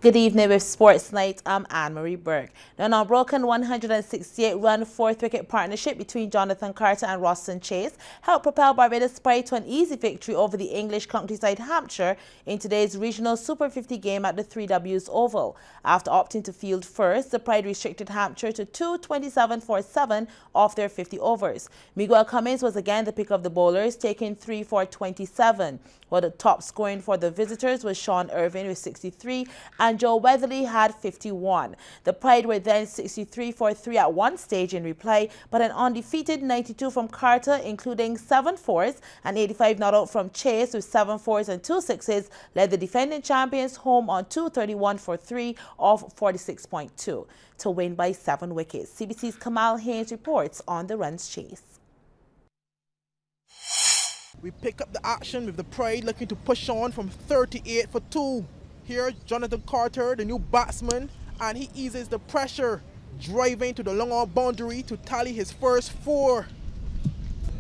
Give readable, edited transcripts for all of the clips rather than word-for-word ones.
Good evening with Sports Night. I'm Anne-Marie Burke. Now, an unbroken 168-run fourth-wicket partnership between Jonathan Carter and Roston Chase helped propel Barbados Pride to an easy victory over the English countryside Hampshire in today's regional Super 50 game at the 3Ws Oval. After opting to field first, the Pride restricted Hampshire to 227 for 7 off their 50 overs. Miguel Cummins was again the pick of the bowlers, taking 3 for 27, while the top scoring for the visitors was Sean Irvin with 63 and Joe Weatherly had 51. The Pride were then 63 for 3 at one stage in reply, but an undefeated 92 from Carter, including 7 fours and 85 not out from Chase with 7 fours and 2 sixes, led the defending champions home on 231 for 3 off 46.2 to win by 7 wickets. CBC's Kamal Haynes reports on the runs chase. We pick up the action with the Pride looking to push on from 38 for 2. Here, Jonathan Carter, the new batsman, and he eases the pressure, driving to the long-on boundary to tally his first 4.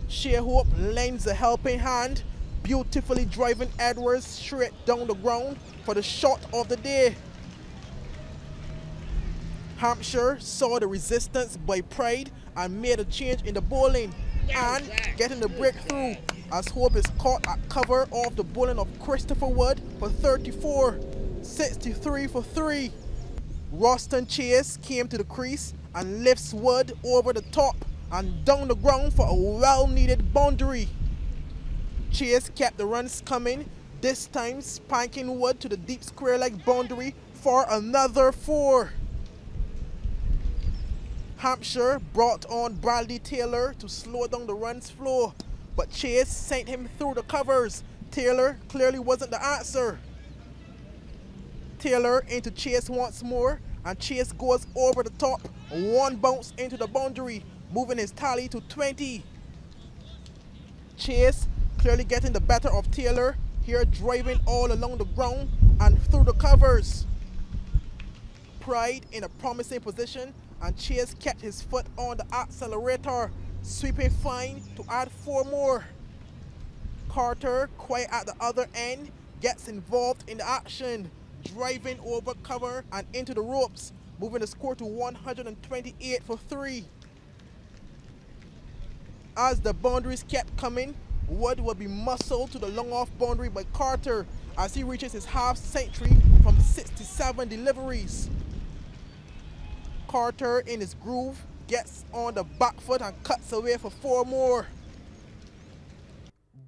Shea Hope lends a helping hand, beautifully driving Edwards straight down the ground for the shot of the day. Hampshire saw the resistance by Pride and made a change in the bowling and getting the breakthrough as Hope is caught at cover of the bowling of Christopher Wood for 34, 63 for 3. Roston Chase came to the crease and lifts Wood over the top and down the ground for a well-needed boundary. Chase kept the runs coming, this time spanking Wood to the deep square leg boundary for another 4. Hampshire brought on Bradley Taylor to slow down the runs flow, but Chase sent him through the covers. Taylor clearly wasn't the answer. Taylor into Chase once more, and Chase goes over the top, one bounce into the boundary, moving his tally to 20. Chase clearly getting the better of Taylor, here driving all along the ground and through the covers. Pride in a promising position, and Chase kept his foot on the accelerator, sweeping fine to add 4 more. Carter, quiet at the other end, gets involved in the action, driving over cover and into the ropes, moving the score to 128 for 3. As the boundaries kept coming, Wood will be muscled to the long-off boundary by Carter as he reaches his half century from 67 deliveries. Carter in his groove gets on the back foot and cuts away for 4 more.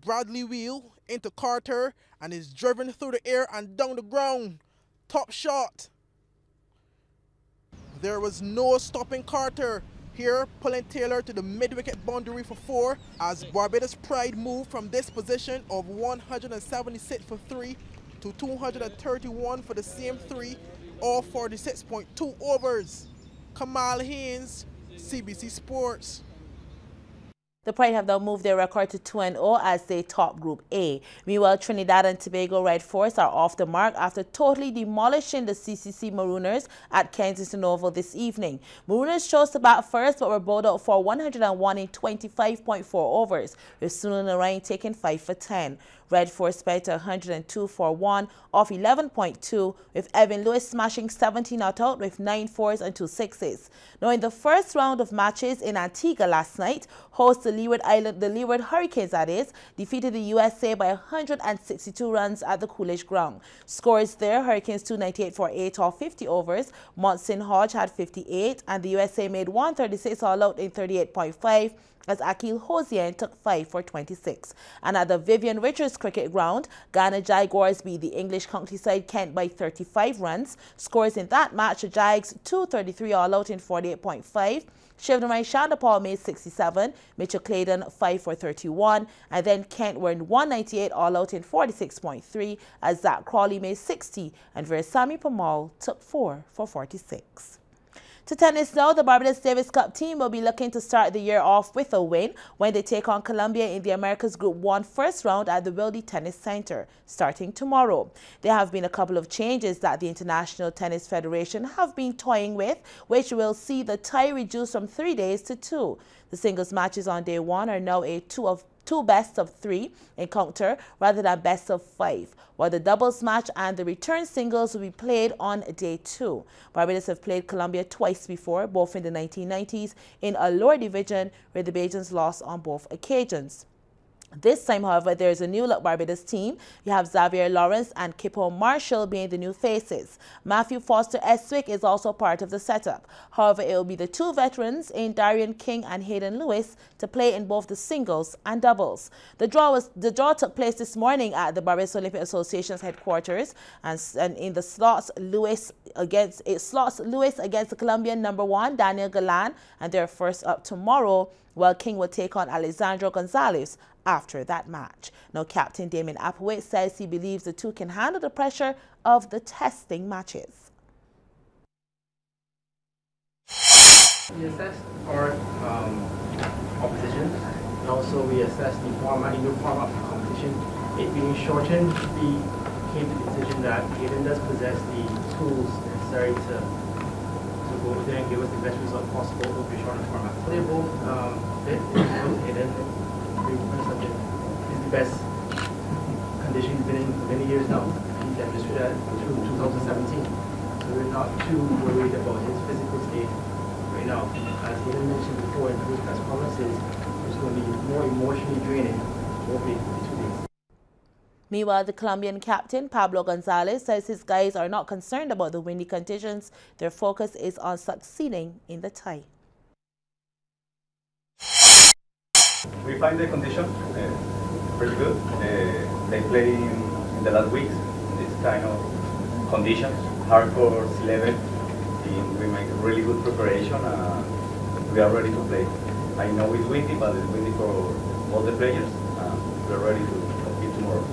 Bradley wheel into Carter and is driven through the air and down the ground. Top shot. There was no stopping Carter. Here, pulling Taylor to the mid-wicket boundary for 4 as Barbados Pride moved from this position of 176 for 3 to 231 for the same 3, all 46.2 overs. Kamal Haynes, CBC Sports. The Pride have now moved their record to 2-0 as they top Group A. Meanwhile, Trinidad and Tobago Red Force are off the mark after totally demolishing the CCC Marooners at Kensington Oval this evening. Marooners chose to bat first but were bowled out for 101 in 25.4 overs, with Sunil Narayan taking 5 for 10. Red Force sped to 102 for 1 off 11.2, with Evan Lewis smashing 17 not out with 9 fours and 2 sixes. Now, in the first round of matches in Antigua last night, hosts the Leeward Hurricanes, that is, defeated the USA by 162 runs at the Coolidge Ground. Scores there: Hurricanes 298 for 8 off 50 overs, Monson Hodge had 58, and the USA made 136 all out in 38.5. as Akil Hosien took 5 for 26. And at the Vivian Richards Cricket Ground, Ghana Jaguars beat the English countryside Kent by 35 runs. Scores in that match: the Jags 233 all out in 48.5. Shivnamai Chandapal made 67, Mitchell Claydon 5 for 31, and then Kent were in 198 all out in 46.3 as Zach Crawley made 60 and Versami Pamal took 4 for 46. To tennis now, the Barbados Davis Cup team will be looking to start the year off with a win when they take on Colombia in the Americas Group 1 first round at the Wildy Tennis Center, starting tomorrow. There have been a couple of changes that the International Tennis Federation have been toying with, which will see the tie reduced from 3 days to 2. The singles matches on day 1 are now a 2 two best-of-3 encounter rather than best-of-5, while the doubles match and the return singles will be played on day 2. Barbados have played Colombia twice before, both in the 1990s in a lower division where the Bajans lost on both occasions. This time, however, there is a new-look Barbados team. You have Xavier Lawrence and Kippo Marshall being the new faces. Matthew Foster Eswick is also part of the setup. However, it will be the two veterans in Darian King and Hayden Lewis to play in both the singles and doubles. The draw took place this morning at the Barbados Olympic Association's headquarters, and in the slots Lewis against the Colombian #1 Daniel Galan, and they're first up tomorrow, while King will take on Alexandro Gonzalez after that match. Now, Captain Damien Applewhite says he believes the two can handle the pressure of the testing matches. We assess our opposition, and also we assess the format, new format of competition. It being shortened, we came to the decision that Hayden does possess the tools necessary to go over there and give us the best result possible with the shortened format. They're both fit. Hayden is the best condition he's been in for many years now. He demonstrated that through 2017. So we're not too worried about his physical state right now. As Hayden mentioned before in previous press conferences, it's going to be more emotionally draining over the 2 days. Meanwhile, the Colombian captain, Pablo Gonzalez, says his guys are not concerned about the windy conditions. Their focus is on succeeding in the tie. We find the conditions pretty good. They play in the last weeks in this kind of conditions, hardcore sea level. We make really good preparation. We are ready to play. I know it's windy, but it's windy for all the players. We are ready to compete tomorrow.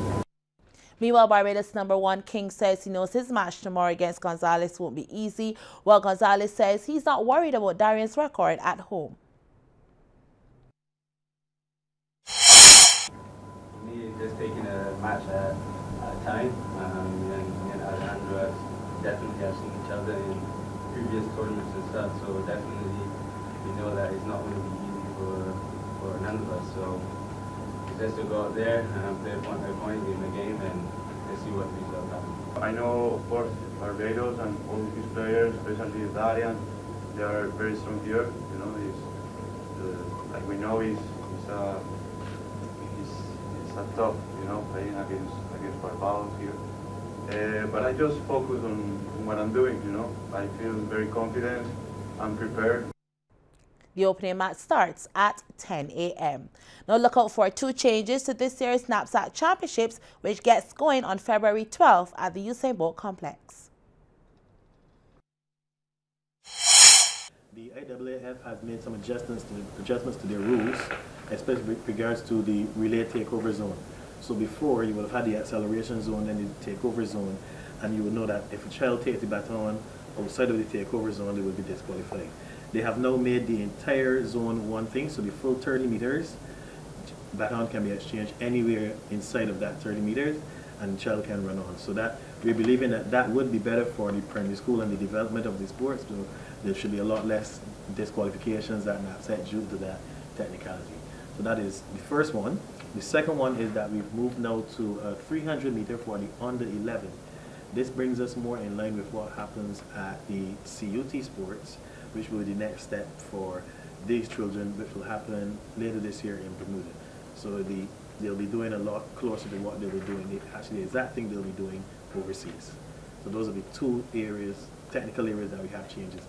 Meanwhile, Barbados #1 King says he knows his match tomorrow against Gonzalez won't be easy, while Gonzalez says he's not worried about Darian's record at home. Just taking a match at a time, and Alejandro definitely have seen each other in previous tournaments and stuff, so definitely we know that it's not going to be easy for none of us, so it's just to go out there and play point by point in the game and see what the result happens. I know, of course, Barbados and all his players, especially Darian, they are very strong here. You know, like we know he's a tough, you know, playing against Barbados here. But I just focus on what I'm doing, you know. I feel very confident, I'm prepared. The opening match starts at 10 a.m. Now look out for 2 changes to this year's Knapsack Championships, which gets going on February 12th at the Usain Bolt Complex. The IAAF has made some adjustments to their rules, especially with regards to the relay takeover zone. So before, you would have had the acceleration zone and the takeover zone, and you would know that if a child takes the baton outside of the takeover zone, they would be disqualified. They have now made the entire zone one thing, so the full 30 meters, baton can be exchanged anywhere inside of that 30 meters, and the child can run on. So that we're believing that that would be better for the primary school and the development of the sports. So there should be a lot less disqualifications at NAPSAT due to that technicality. So that is the first one. The second one is that we've moved now to a 300 meter for the under 11. This brings us more in line with what happens at the CUT sports, which will be the next step for these children, which will happen later this year in Bermuda. So they'll be doing a lot closer to what they were doing, actually the exact thing they'll be doing overseas. So those are the 2 areas, technical areas that we have changes in.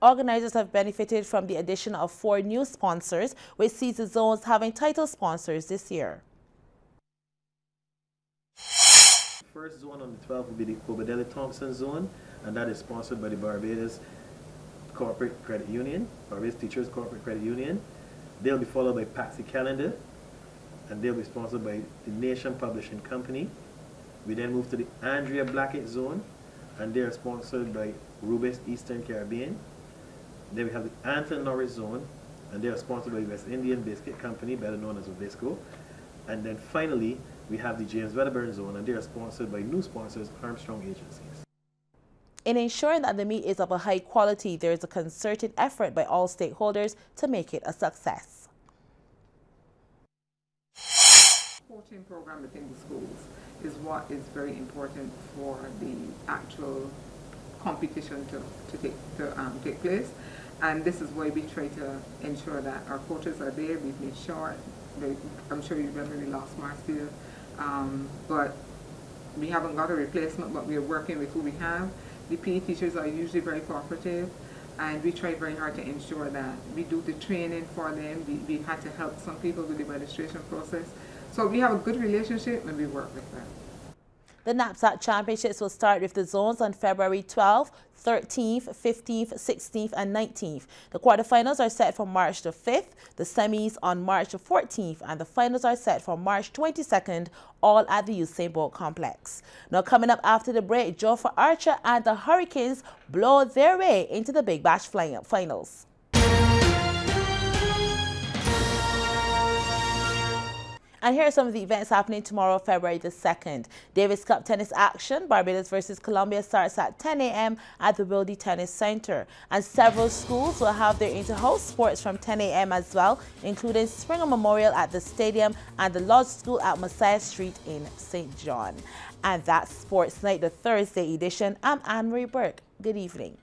Organizers have benefited from the addition of 4 new sponsors, which sees the zones having title sponsors this year. The first zone on the 12th will be the Obadeli Thompson zone, and that is sponsored by the Barbados Corporate Credit Union, Barbados Teachers Corporate Credit Union. They'll be followed by Patsy Calendar, and they'll be sponsored by the Nation Publishing Company. We then move to the Andrea Blackett zone, and they are sponsored by Rubis Eastern Caribbean. Then we have the Anton Norris zone, and they are sponsored by West Indian Biscuit Company, better known as Obisco. And then finally, we have the James Wedderburn zone, and they are sponsored by new sponsors, Armstrong Agencies. In ensuring that the meet is of a high quality, there is a concerted effort by all stakeholders to make it a success. coaching program within the schools is what is very important for the actual competition to take place. And this is why we try to ensure that our coaches are there. We've made sure, I'm sure you remember we lost Marcia, but we haven't got a replacement, but we are working with who we have. The PE teachers are usually very cooperative, and we try very hard to ensure that we do the training for them. We've had to help some people with the registration process. So we have a good relationship and we work with them. The NAPSAT Championships will start with the zones on February 12th, 13th, 15th, 16th, and 19th. The quarterfinals are set for March the 5th, the semis on March the 14th, and the finals are set for March 22nd, all at the Usain Bolt complex. Now coming up after the break, Joe for Archer and the Hurricanes blow their way into the Big Bash finals. And here are some of the events happening tomorrow, February the 2nd. Davis Cup tennis action, Barbados versus Colombia, starts at 10 a.m. at the Wilde Tennis Center. And several schools will have their inter-house sports from 10 a.m. as well, including Springer Memorial at the stadium and the Lodge School at Messiah Street in St. John. And that's Sports Night, the Thursday edition. I'm Anne-Marie Burke. Good evening.